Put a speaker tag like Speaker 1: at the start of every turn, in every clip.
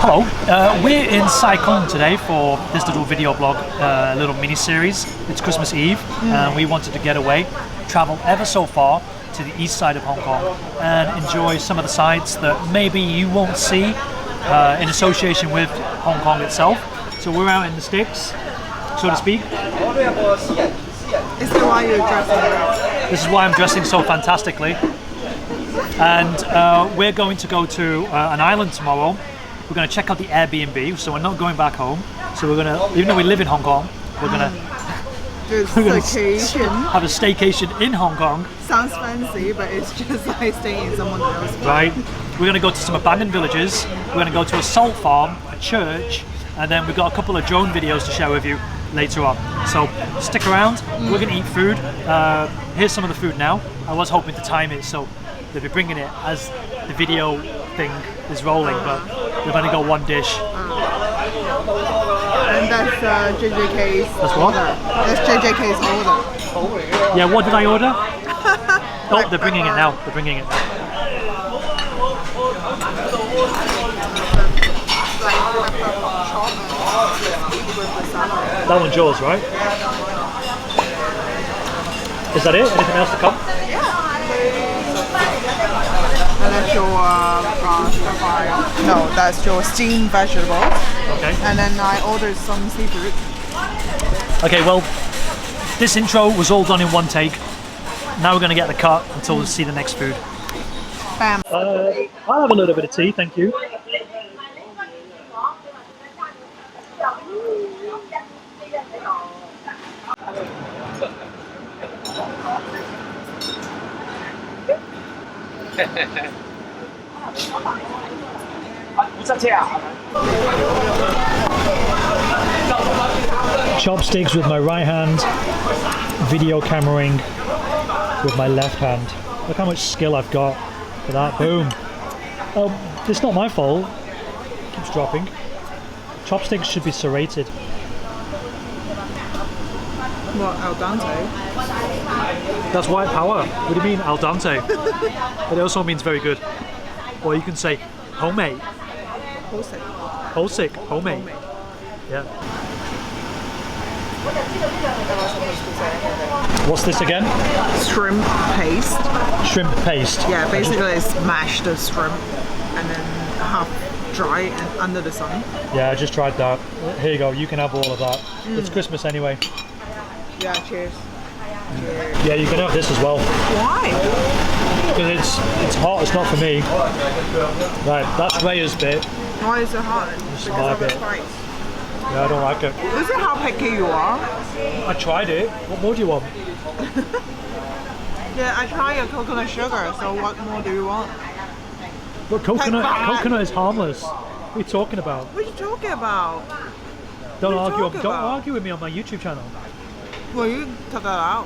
Speaker 1: Hello, we're in Sai Kung today for this little video blog, little mini-series. It's Christmas Eve and we wanted to get away, travel ever so far to the east side of Hong Kong and enjoy some of the sights that maybe you won't see in association with Hong Kong itself. So we're out in the sticks, so to speak.
Speaker 2: Is that why you're dressing up?
Speaker 1: This is why I'm dressing so fantastically. And we're going to go to an island tomorrow. We're going to check out the Airbnb, so we're not going back home. So we're going to, even though we live in Hong Kong, we're going to have a staycation in Hong Kong.
Speaker 2: Sounds fancy, but it's just like staying in someone else's place.
Speaker 1: Right. We're going to go to some abandoned villages. We're going to go to a salt farm, a church, and then we've got a couple of drone videos to share with you later on. So stick around. We're going to eat food. Here's some of the food now. I was hoping to time it so they'll be bringing it as the video thing is rolling, but they've only got one dish.
Speaker 2: And that's JJK's
Speaker 1: That's what?
Speaker 2: order. That's JJK's order.
Speaker 1: Yeah, what did I order? Oh, they're bringing it now. They're bringing it now. That one's yours, right? Is that it? Anything else to come?
Speaker 2: And that's your stir fry. No, that's your steamed vegetables.
Speaker 1: Okay.
Speaker 2: And then I ordered some seafood.
Speaker 1: Okay, well, this intro was all done in one take. Now we're going to get the cut until we see the next food.
Speaker 2: Bam.
Speaker 1: I'll have a little bit of tea, thank you. Chopsticks with my right hand, video cameraing with my left hand. Look how much skill I've got for that. Boom. Oh, it's not my fault. It keeps dropping. Chopsticks should be serrated.
Speaker 2: What, al dente?
Speaker 1: That's white power. What do you mean al dente? It also means very good. Or you can say homemade. Wholesale. Homemade. Yeah. What's this again?
Speaker 2: Shrimp paste.
Speaker 1: Shrimp paste.
Speaker 2: Yeah, basically it's mashed the shrimp and then half dry and under the sun.
Speaker 1: Yeah, I just tried that. Here you go, you can have all of that. It's Christmas anyway.
Speaker 2: Yeah, cheers.
Speaker 1: Yeah, you can have this as well.
Speaker 2: Why?
Speaker 1: Because it's hot, it's not for me. Right, that's Raya's bit.
Speaker 2: Why is it hot?
Speaker 1: This is
Speaker 2: Because
Speaker 1: my
Speaker 2: of the
Speaker 1: bit.
Speaker 2: spice.
Speaker 1: Yeah, I don't like it.
Speaker 2: Is it how picky you are?
Speaker 1: I tried it. What more do you want?
Speaker 2: Yeah, I tried your coconut sugar, so what more do you want?
Speaker 1: But coconut is harmless. What are you talking about?
Speaker 2: What are you talking about?
Speaker 1: Don't
Speaker 2: What are you talking
Speaker 1: don't
Speaker 2: about?
Speaker 1: argue with me on my YouTube channel.
Speaker 2: Well, you took that out.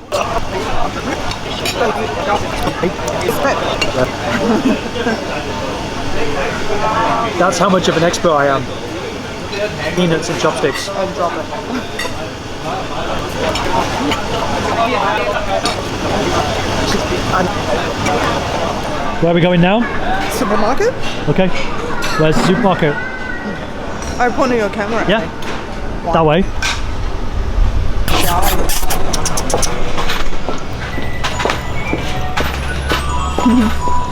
Speaker 1: That's how much of an expert I am. Peanuts and chopsticks.
Speaker 2: And drop it.
Speaker 1: Where are we going now?
Speaker 2: Supermarket?
Speaker 1: Okay. Where's the supermarket?
Speaker 2: I pointed your camera at
Speaker 1: Yeah.
Speaker 2: me.
Speaker 1: That way.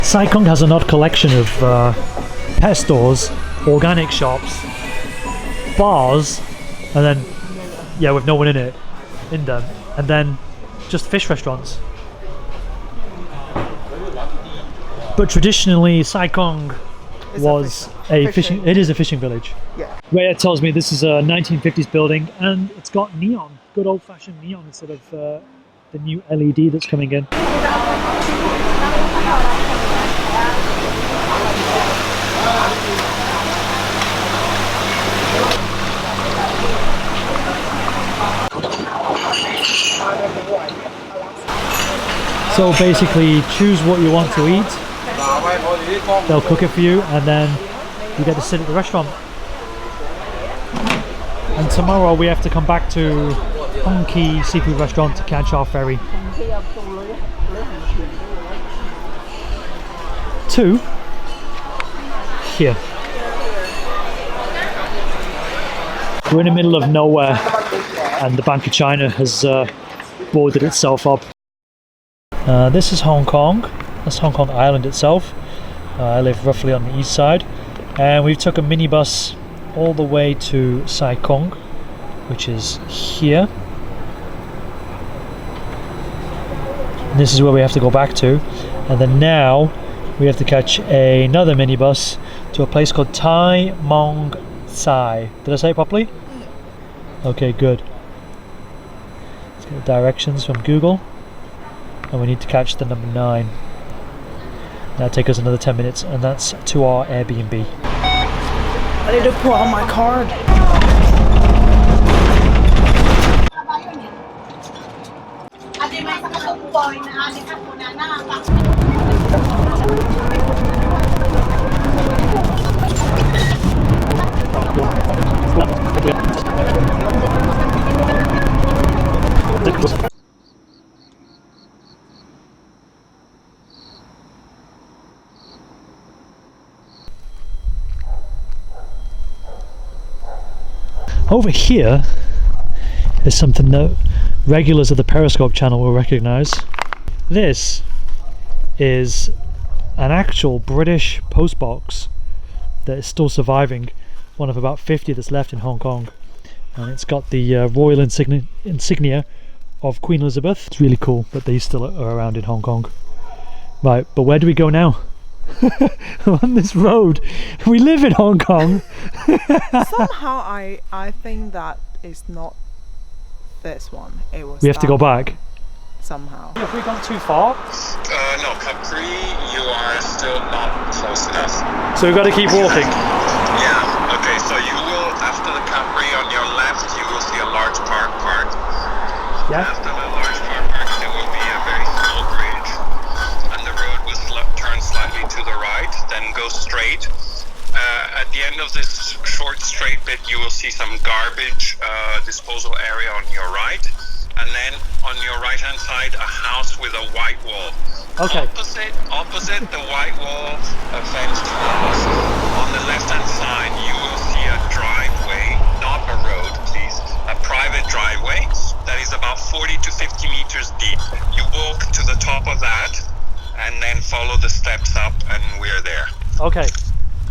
Speaker 1: Sai Kung has an odd collection of pet stores, organic shops, bars, and then, yeah, with no one in them, and then just fish restaurants. But traditionally, Sai Kung was a fishing. It is a fishing village.
Speaker 2: Yeah.
Speaker 1: Rhea tells me this is a 1950s building, and it's got neon, good old-fashioned neon instead of the new LED that's coming in. So basically, choose what you want to eat. They'll cook it for you, and then you get to sit at the restaurant. And tomorrow we have to come back to Hong Kong seafood restaurant to catch our ferry. To here. We're in the middle of nowhere, and the Bank of China has boarded itself up. This is Hong Kong. That's Hong Kong Island itself. I live roughly on the east side, and we took a minibus all the way to Sai Kung, which is here. This is where we have to go back to, and then now we have to catch another minibus to a place called Tai Mong Sai. Did I say it properly? Okay, good. Let's get the directions from Google, and we need to catch the number 9. That'll take us another 10 minutes, and that's to our Airbnb.
Speaker 2: I need to pull out my card.
Speaker 1: Over here is something that regulars of the Periscope channel will recognise. This is an actual British postbox that is still surviving, one of about 50 that's left in Hong Kong, and it's got the royal insignia of Queen Elizabeth. It's really cool that these still are around in Hong Kong. Right, but where do we go now? On this road. We live in Hong Kong.
Speaker 2: Somehow I think that it's not this one. It was.
Speaker 1: We have to go back.
Speaker 2: Somehow.
Speaker 1: Have we gone too far?
Speaker 3: No, Capri, you are still not close enough.
Speaker 1: So we've got to keep walking.
Speaker 3: Yeah, okay, so you will, after the Capri on your left, you will see a large car park.
Speaker 1: Yeah.
Speaker 3: After the large car park, there will be a very small bridge, and the road will turn slightly to the right, then go straight. At the end of this short straight bit, you will see some garbage disposal area on your right. And then on your right hand side, a house with a white wall.
Speaker 1: Okay.
Speaker 3: Opposite the white wall, a fenced house. On the left hand side, you will see a driveway, not a road, please, a private driveway that is about 40 to 50 meters deep. You walk to the top of that and then follow the steps up, and we're there.
Speaker 1: Okay.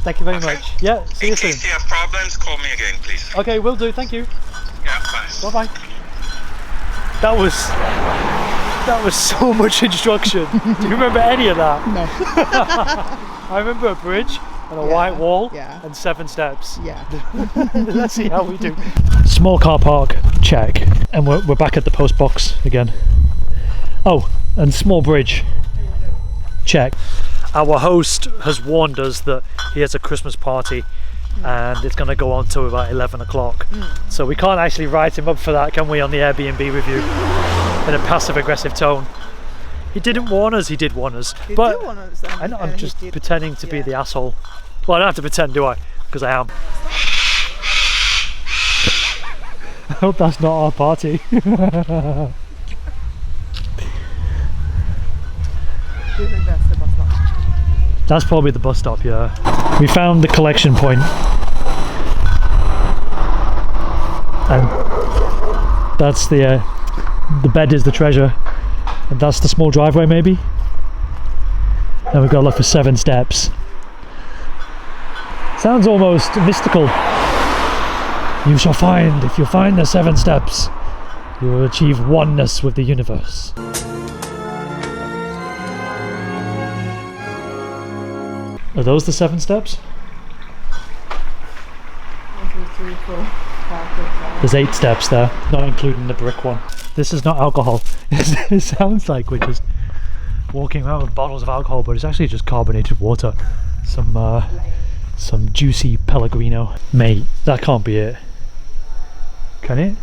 Speaker 1: Thank you very much. Yeah, see you soon.
Speaker 3: In case you have problems, call me again, please.
Speaker 1: Okay, will do. Thank you.
Speaker 3: Yeah, bye.
Speaker 1: Bye bye. That was so much instruction. Do you remember any of that?
Speaker 2: No.
Speaker 1: I remember a bridge and a white wall and 7 steps.
Speaker 2: Yeah.
Speaker 1: Let's see how we do. Small car park, check. And we're back at the post box again. Oh, and small bridge, check. Our host has warned us that he has a Christmas party and it's going to go on to about 11 o'clock. So we can't actually write him up for that, can we, on the Airbnb review in a passive aggressive tone. He didn't warn us, he did warn us.
Speaker 2: He
Speaker 1: but
Speaker 2: did warn us,
Speaker 1: I know, I'm just pretending to be the asshole. Well, I don't have to pretend, do I? Because I am. I hope that's not our party.
Speaker 2: Do you think that's the bus stop?
Speaker 1: That's probably the bus stop, yeah. We found the collection point. And that's the bed is the treasure. And that's the small driveway maybe. And we've got to look for 7 steps. Sounds almost mystical. You shall find, if you find the 7 steps, you will achieve oneness with the universe. Are those the 7 steps?
Speaker 2: 1, 2, 3, 4, 5, 6, 7.
Speaker 1: There's 8 steps there, not including the brick one. This is not alcohol. It sounds like we're just walking around with bottles of alcohol, but it's actually just carbonated water. Some juicy Pellegrino. Mate, that can't be it. Can it?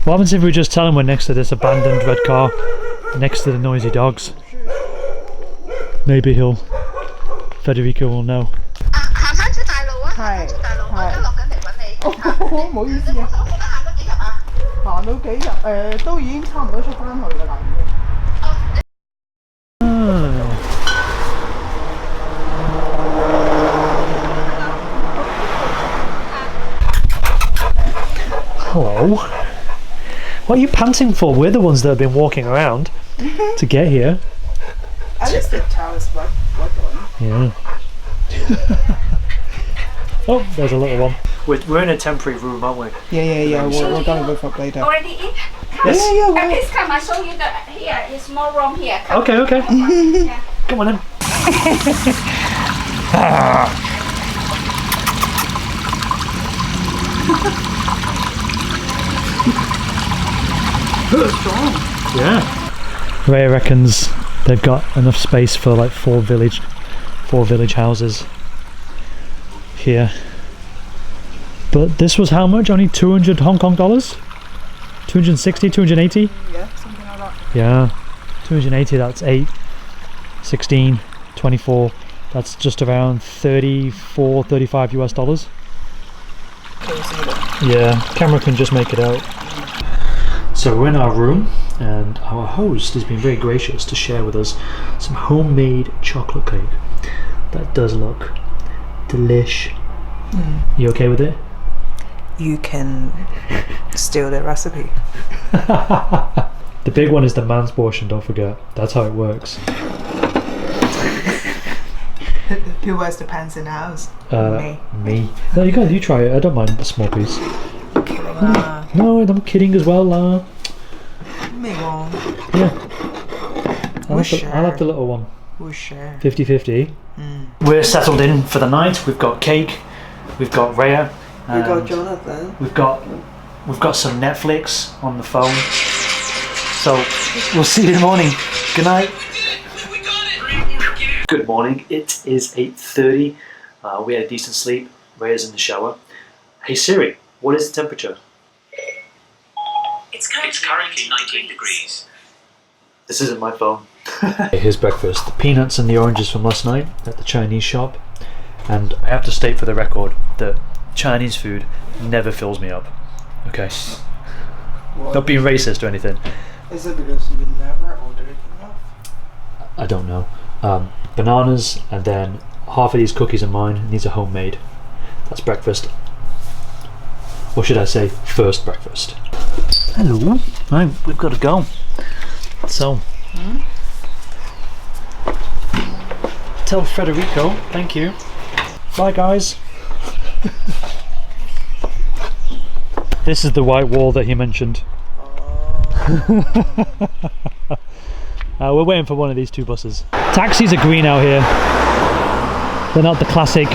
Speaker 1: What happens if we just tell him we're next to this abandoned red car, next to the noisy dogs? Maybe Federico will know.
Speaker 2: 係，唔好意思啊，行到幾日？都已經差唔多出翻去㗎啦，已經。
Speaker 1: Hello. What are you panting for? We're the ones that have been walking around to get here.
Speaker 2: At least the towel is wet on.
Speaker 1: Yeah. Oh, there's a little one. We're in a temporary room, aren't we?
Speaker 2: Yeah. We're gonna wait for later.
Speaker 4: Already eat?
Speaker 1: Yes.
Speaker 4: Yeah. Please come, I'll show you the here is more room here. Come.
Speaker 1: Okay.
Speaker 4: Yeah.
Speaker 1: Come on then. Yeah. Ray reckons they've got enough space for like four village houses here. But this was how much? Only 200 Hong Kong dollars? 260, 280?
Speaker 2: Yeah, something like that.
Speaker 1: Yeah. 280, that's 8, 16, 24. That's just around 34, 35 US dollars.
Speaker 2: Can you see that?
Speaker 1: Yeah, camera can just make it out. So we're in our room and our host has been very gracious to share with us some homemade chocolate cake. That does look delish. You okay with it?
Speaker 2: You can steal the recipe.
Speaker 1: The big one is the man's portion, don't forget. That's how it works.
Speaker 2: Who wears the pants in the house?
Speaker 1: Me. No, you try it. I don't mind the small piece.
Speaker 2: You're kidding.
Speaker 1: No, I'm kidding as well.
Speaker 2: Me won't.
Speaker 1: Yeah. I'll
Speaker 2: share.
Speaker 1: have the little one.
Speaker 2: We'll share.
Speaker 1: 50-50. We're settled in for the night. We've got cake. We've got Rhea.
Speaker 2: You got Jonathan.
Speaker 1: We've got some Netflix on the phone. So we'll see you in the morning. Good night. Good morning. It is 8:30. We had a decent sleep. Rhea's in the shower. Hey Siri, what is the temperature?
Speaker 5: It's currently 19 degrees.
Speaker 1: This isn't my phone. Here's breakfast. The peanuts and the oranges from last night at the Chinese shop. And I have to state for the record that Chinese food never fills me up. Okay.
Speaker 2: What?
Speaker 1: Not being racist or anything.
Speaker 2: Is it because you never ordered enough?
Speaker 1: I don't know. Bananas and then half of these cookies are mine. These are homemade. That's breakfast. Or should I say first breakfast. Hello. Right, we've got to go. So tell Federico thank you. Bye guys. This is the white wall that he mentioned. We're waiting for one of these two buses. Taxis are green out here. They're not the classic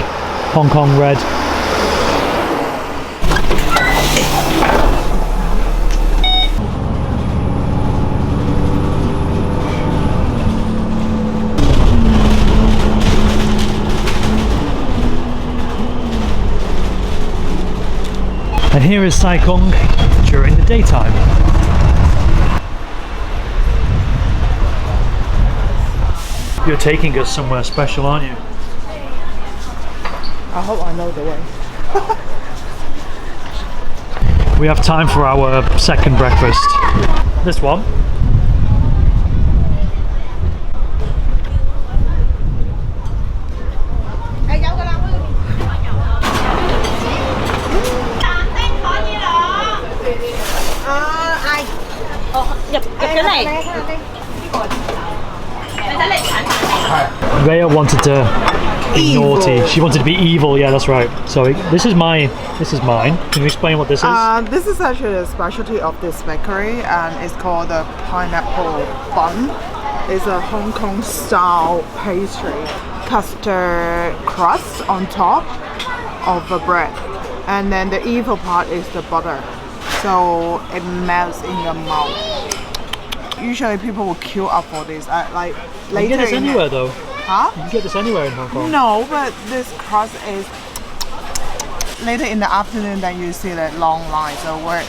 Speaker 1: Hong Kong red. And here is Sai Kung during the daytime. You're taking us somewhere special, aren't you?
Speaker 2: I hope I know the way.
Speaker 1: We have time for our second breakfast. This one. Rhea wanted to be naughty. She wanted to be evil. Yeah, that's right. So this is mine. Can you explain what this is?
Speaker 2: This is actually a specialty of this bakery, and it's called the pineapple bun. It's a Hong Kong style pastry, custard crust on top of the bread, and then the evil part is the butter, so it melts in your mouth. Usually people will queue up for this. Like
Speaker 1: You
Speaker 2: later
Speaker 1: can get this anywhere though.
Speaker 2: Huh?
Speaker 1: You can get this anywhere in Hong Kong.
Speaker 2: No, but this crust is later in the afternoon. Then you see the long line. So we're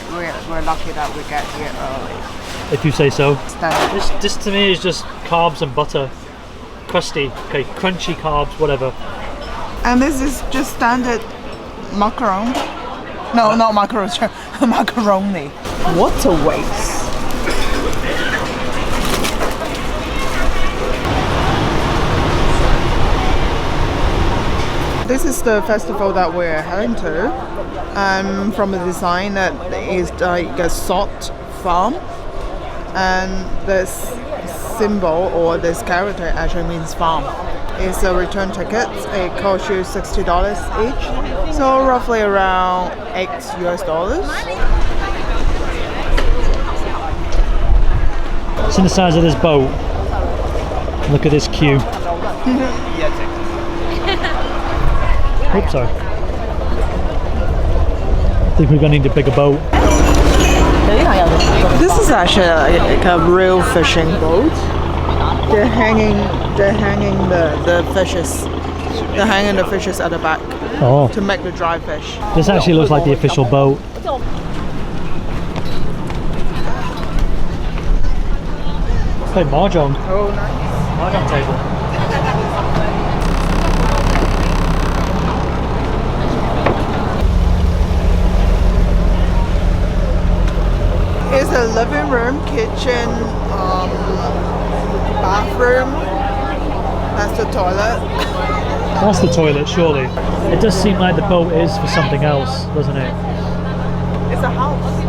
Speaker 2: lucky that we get here early.
Speaker 1: If you say so.
Speaker 2: Standard.
Speaker 1: This to me is just carbs and butter, crusty, okay, crunchy carbs, whatever.
Speaker 2: And this is just standard macaron. No, not macaron. Macaroni. What a waste. This is the festival that we're heading to. From the design that is like a salt farm, and this symbol or this character actually means farm. It's a return ticket. It costs you $60 each, so roughly around $8 US.
Speaker 1: It's in the size of this boat. Look at this queue. Oops, sorry. I think we're gonna need a bigger boat.
Speaker 2: This is actually like a real fishing boat. They're hanging the fishes. They're hanging the fishes at the back to make the dry fish.
Speaker 1: This actually looks like the official boat. Play mahjong.
Speaker 2: Oh, nice.
Speaker 1: Mahjong table.
Speaker 2: It's a living room, kitchen, bathroom. That's the toilet.
Speaker 1: That's the toilet, surely. It does seem like the boat is for something else, doesn't it?
Speaker 2: It's a house.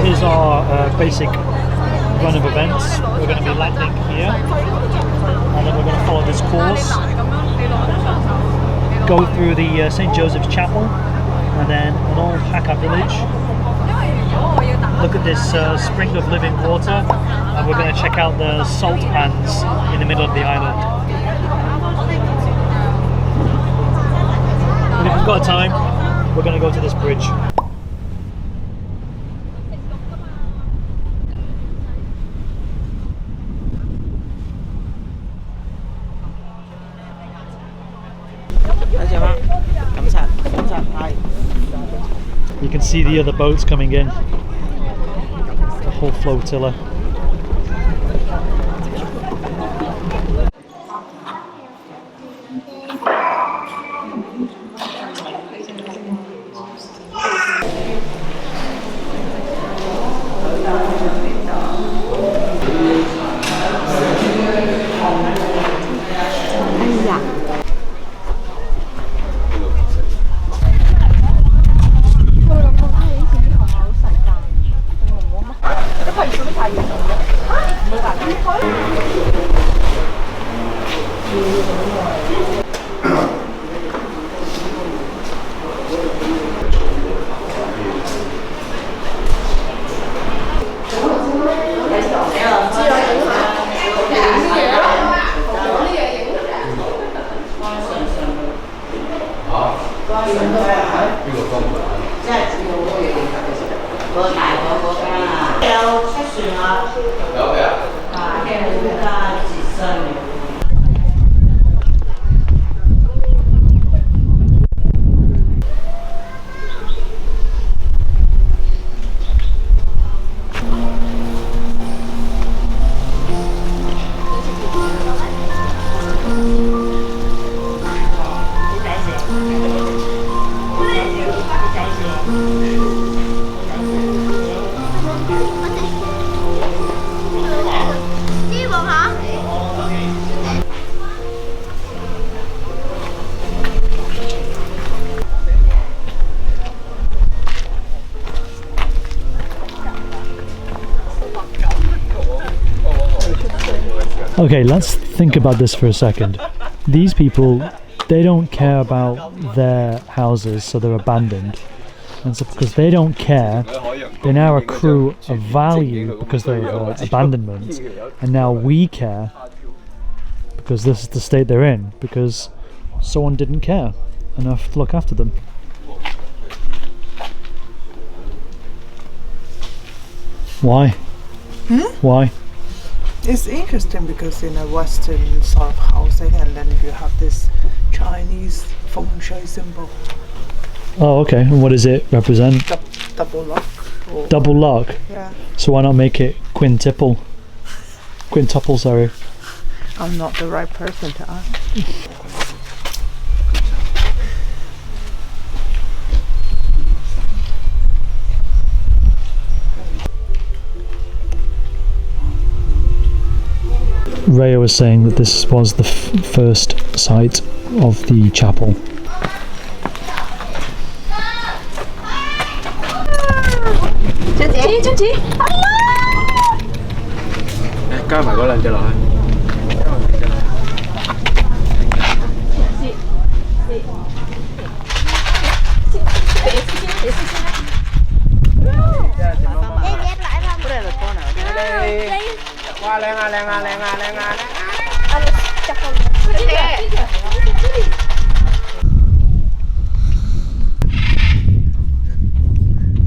Speaker 1: Here's our basic run of events. We're going to be landing here, and then we're going to follow this course, go through the St. Joseph's Chapel, and then an old Hakka village. Look at this spring of living water, and we're going to check out the salt pans in the middle of the island. And if we've got time, we're going to go to this bridge. You can see the other boats coming in, the whole flotilla. Okay, let's think about this for a second. These people, they don't care about their houses, so they're abandoned. And so because they don't care, they now accrue a value because they're abandonment. And now we care because this is the state they're in, because someone didn't care enough to look after them. Why? Why?
Speaker 2: It's interesting because in a Western sort of housing, and then you have this Chinese feng shui symbol.
Speaker 1: Oh, okay. And what does it represent?
Speaker 2: Double lock.
Speaker 1: Double lock?
Speaker 2: Yeah.
Speaker 1: So why not make it quintuple? Quintuple, sorry.
Speaker 2: I'm not the right person to ask.
Speaker 1: Rhea was saying that this was the first site of the chapel.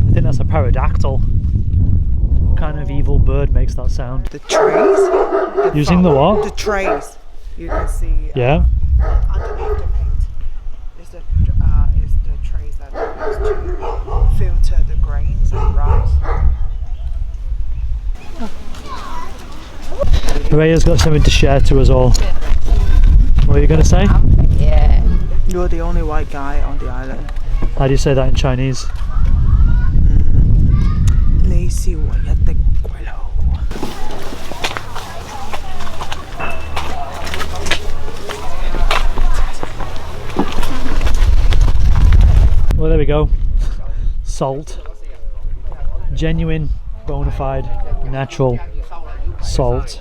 Speaker 1: I think that's a pterodactyl. What kind of evil bird makes that sound?
Speaker 2: The trees.
Speaker 1: Using the what?
Speaker 2: The trays. You can see.
Speaker 1: Yeah.
Speaker 2: Underneath the paint is the trays that are used to filter the grains and rice.
Speaker 1: Rhea's got something to share to us all. What are you going to say?
Speaker 2: You're the only white guy on the island.
Speaker 1: How do you say that in Chinese?
Speaker 2: 你是唯一的鬼佬。
Speaker 1: Well, there we go. Salt. Genuine, bona fide, natural salt.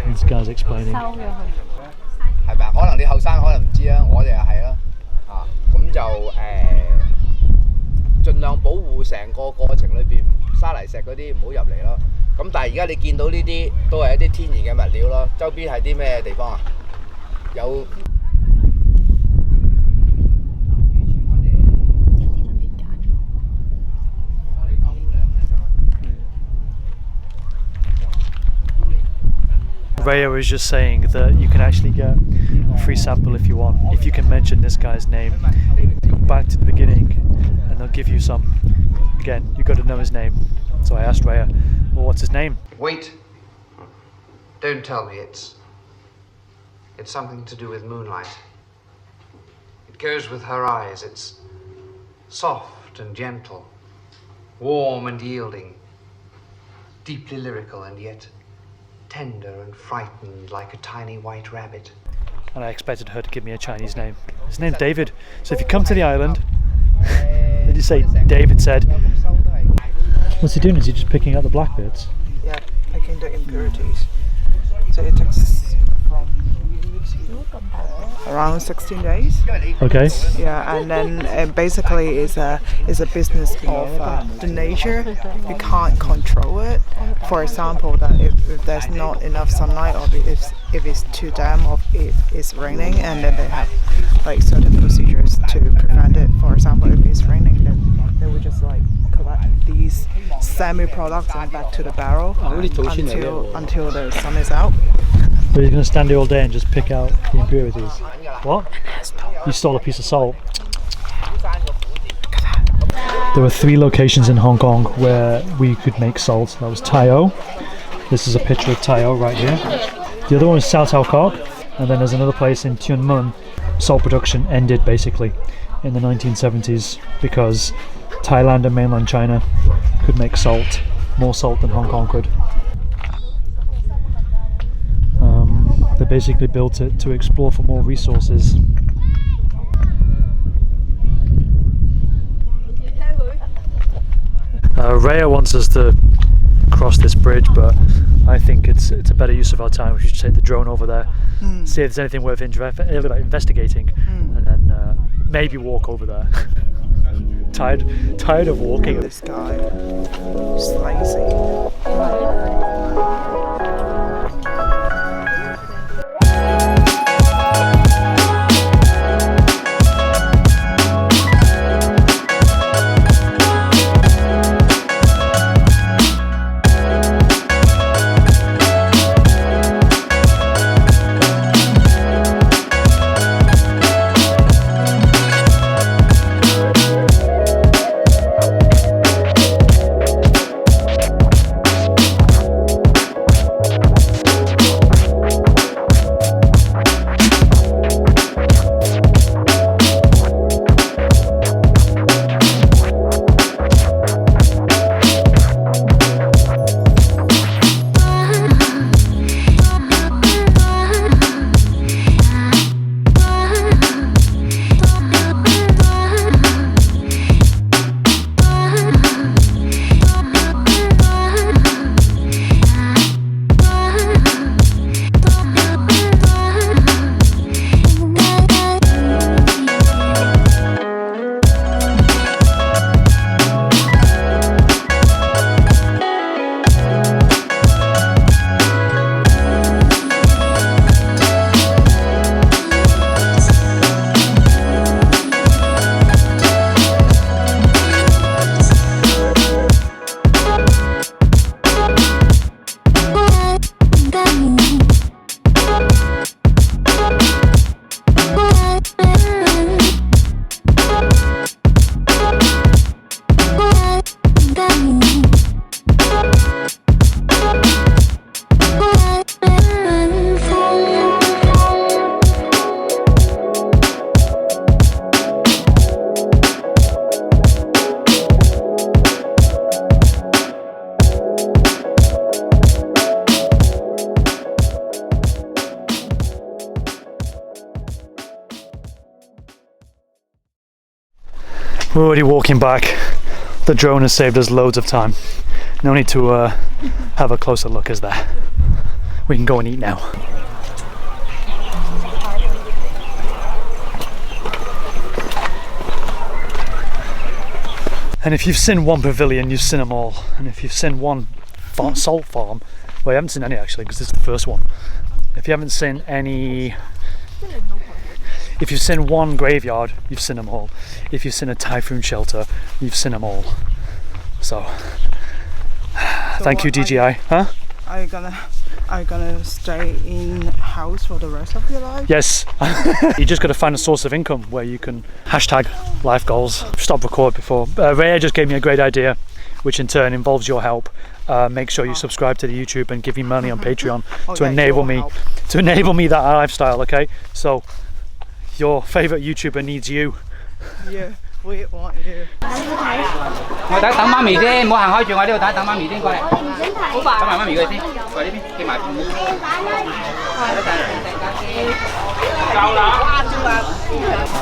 Speaker 1: This guy's explaining.
Speaker 6: 係咪？可能你後生可能唔知啦，我哋又係啦，咁就盡量保護成個過程裏邊沙泥石嗰啲唔好入嚟咯。咁但係而家你見到呢啲都係一啲天然嘅物料咯。周邊係啲咩地方啊？有。
Speaker 1: Rhea was just saying that you can actually get a free sample if you want, if you can mention this guy's name. Go back to the beginning and they'll give you some. Again, you've got to know his name. So I asked Rhea, well, what's his name?
Speaker 7: Wait. Don't tell me. It's something to do with moonlight. It goes with her eyes. It's soft and gentle, warm and yielding, deeply lyrical and yet tender and frightened like a tiny white rabbit.
Speaker 1: And I expected her to give me a Chinese name. His name's David. So if you come to the island, did you say David said? What's he doing? Is he just picking out the black bits?
Speaker 2: Yeah, picking the impurities. So it takes around 16 days.
Speaker 1: Okay.
Speaker 2: Yeah, and then basically it's a business of the nature. You can't control it. For example, that if there's not enough sunlight, or if it's too damp, or if it's raining, and then they have like certain procedures to prevent it. For example, if it's raining, then they would just like collect these semi-products and back to the barrel until the sun is out.
Speaker 1: So he's going to stand here all day and just pick out the impurities. What? You stole a piece of salt. There were 3 locations in Hong Kong where we could make salt. That was Tai O. This is a picture of Tai O right here. The other one was Sao Tao Kok, and then there's another place in Tuen Mun. Salt production ended basically in the 1970s because Thailand and mainland China could make salt, more salt than Hong Kong could. They basically built it to explore for more resources. Rhea wants us to cross this bridge, but I think it's a better use of our time. We should take the drone over there, see if there's anything worth investigating, and then maybe walk over there. Tired of walking.
Speaker 2: This guy is lazy.
Speaker 1: We're already walking back. The drone has saved us loads of time. No need to have a closer look, is there? We can go and eat now. And if you've seen one pavilion, you've seen them all. And if you've seen one salt farm, well, you haven't seen any actually, because this is the first one. If you haven't seen any, if you've seen one graveyard, you've seen them all. If you've seen a typhoon shelter, you've seen them all. So thank you, DJI. Huh?
Speaker 2: Are you gonna stay in house for the rest of your life?
Speaker 1: Yes. You just got to find a source of income where you can hashtag life goals. Stop record before. Rhea just gave me a great idea, which in turn involves your help. Make sure you subscribe to the YouTube and give me money on Patreon to enable me that lifestyle. Okay, so your favorite YouTuber needs you.
Speaker 2: Yeah, we want you.
Speaker 8: 我等媽咪先，唔好行開住，我呢度等媽咪先過嚟。好快，等埋媽咪佢先，過嚟呢邊，企埋。夠啦。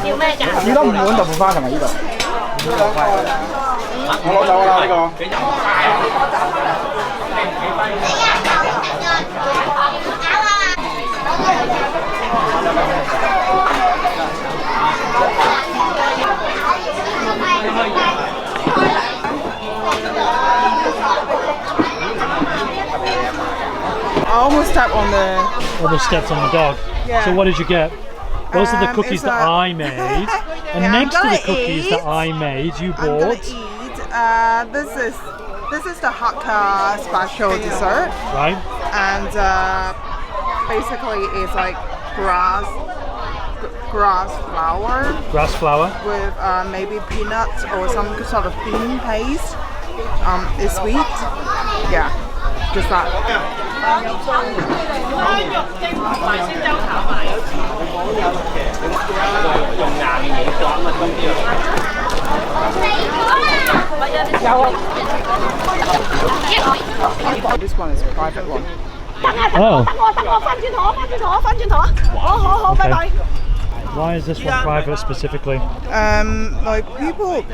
Speaker 8: 要咩㗎？而家5碗豆腐花同埋呢個。我攞走啦呢個。
Speaker 2: I almost stepped on the.
Speaker 1: Almost stepped on the dog.
Speaker 2: Yeah.
Speaker 1: So what did you get? Those are the cookies
Speaker 2: it's
Speaker 1: that I made. And
Speaker 2: Yeah,
Speaker 1: next to
Speaker 2: I'm
Speaker 1: the
Speaker 2: gonna
Speaker 1: cookies
Speaker 2: eat.
Speaker 1: that I made, you
Speaker 2: I'm gonna
Speaker 1: bought.
Speaker 2: eat. This is the Hakka special dessert,
Speaker 1: Right?
Speaker 2: and basically it's like grass flour
Speaker 1: Grass flour.
Speaker 2: with maybe peanuts or some sort of bean paste. It's sweet. Yeah, just that. This one is a private one.
Speaker 1: Oh.
Speaker 2: 等我翻轉頭啊！好，拜拜。
Speaker 1: Why is this one private specifically?
Speaker 2: Like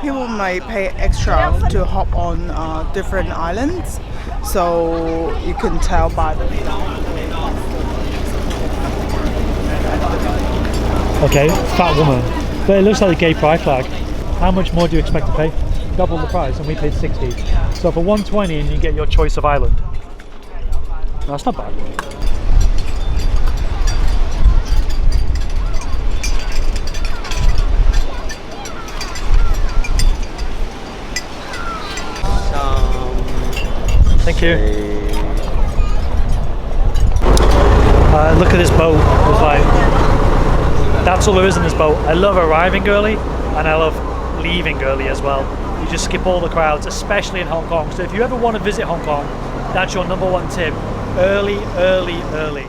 Speaker 2: people might pay extra to hop on different islands, so you can tell by the name.
Speaker 1: Okay, fat woman. But it looks like a gay pride flag. How much more do you expect to pay? Double the price, and we paid 60. So for 120, and you get your choice of island. No, that's not bad. Thank you. Look at this boat. It's like, that's all there is in this boat. I love arriving early and I love leaving early as well. You just skip all the crowds, especially in Hong Kong. So if you ever want to visit Hong Kong, that's your number one tip. Early, early, early.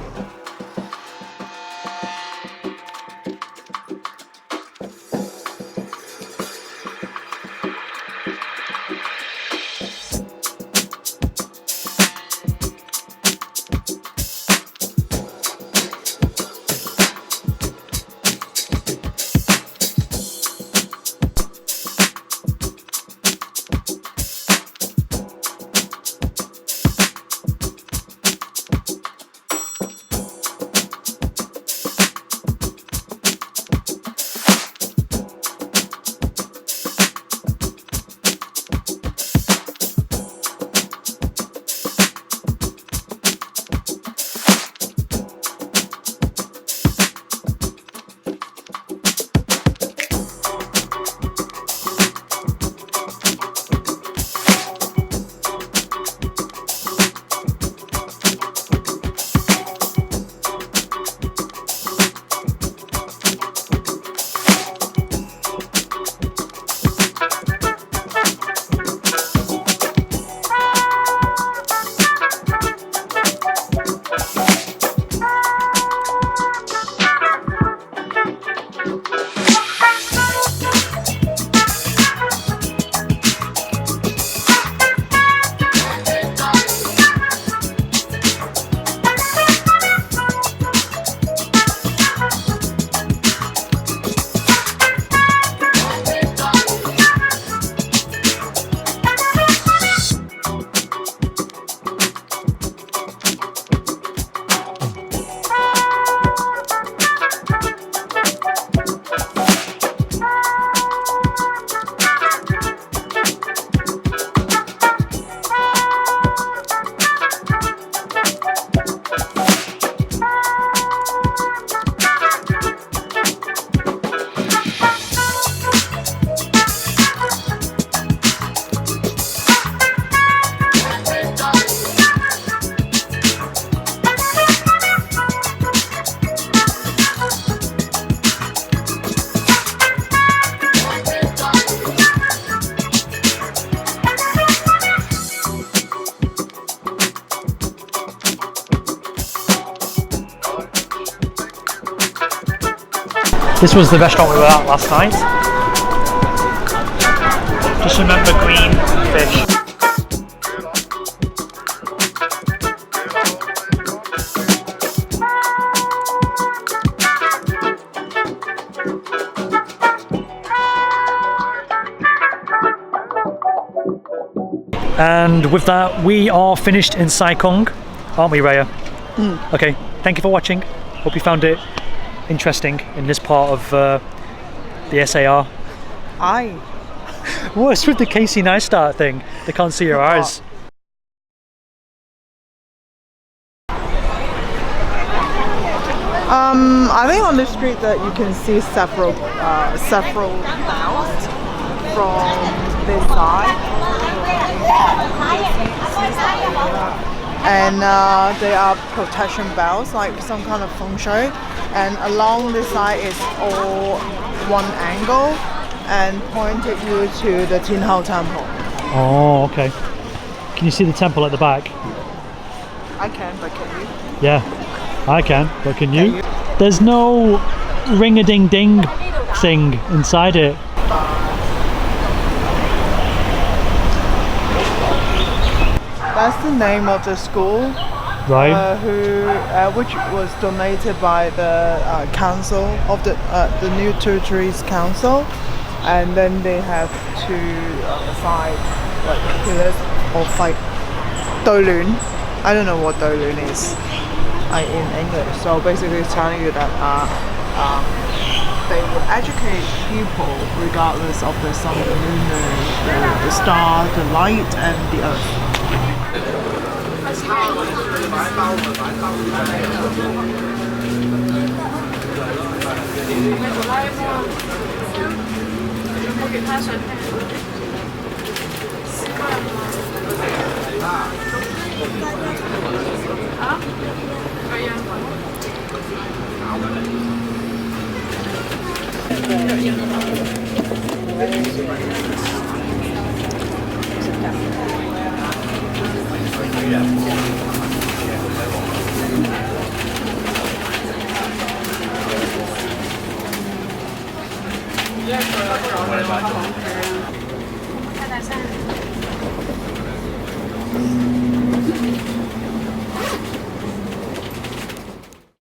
Speaker 1: This was the restaurant we were at last night. Just remember green fish. And with that, we are finished in Sai Kung, aren't we, Raya? Okay, thank you for watching. Hope you found it interesting in this part of the SAR.
Speaker 2: Aye.
Speaker 1: What's with the Casey Neistat thing? They can't see your eyes.
Speaker 2: I think on the street that you can see several bells from this side, and they are protection bells, like some kind of feng shui. And along this side is all one angle and pointed you to the Tin Hao Temple.
Speaker 1: Oh, okay. Can you see the temple at the back?
Speaker 2: I can, but can you?
Speaker 1: Yeah, I can, but can you? There's no ring-a-ding-ding thing inside it.
Speaker 2: That's the name of the school,
Speaker 1: Right.
Speaker 2: which was donated by the council of the new territories council, and then they have two side like pillars or like 對聯. I don't know what 對聯 is in English. So basically, it's telling you that they would educate people regardless of the sun, the moon, the star, the light, and the earth.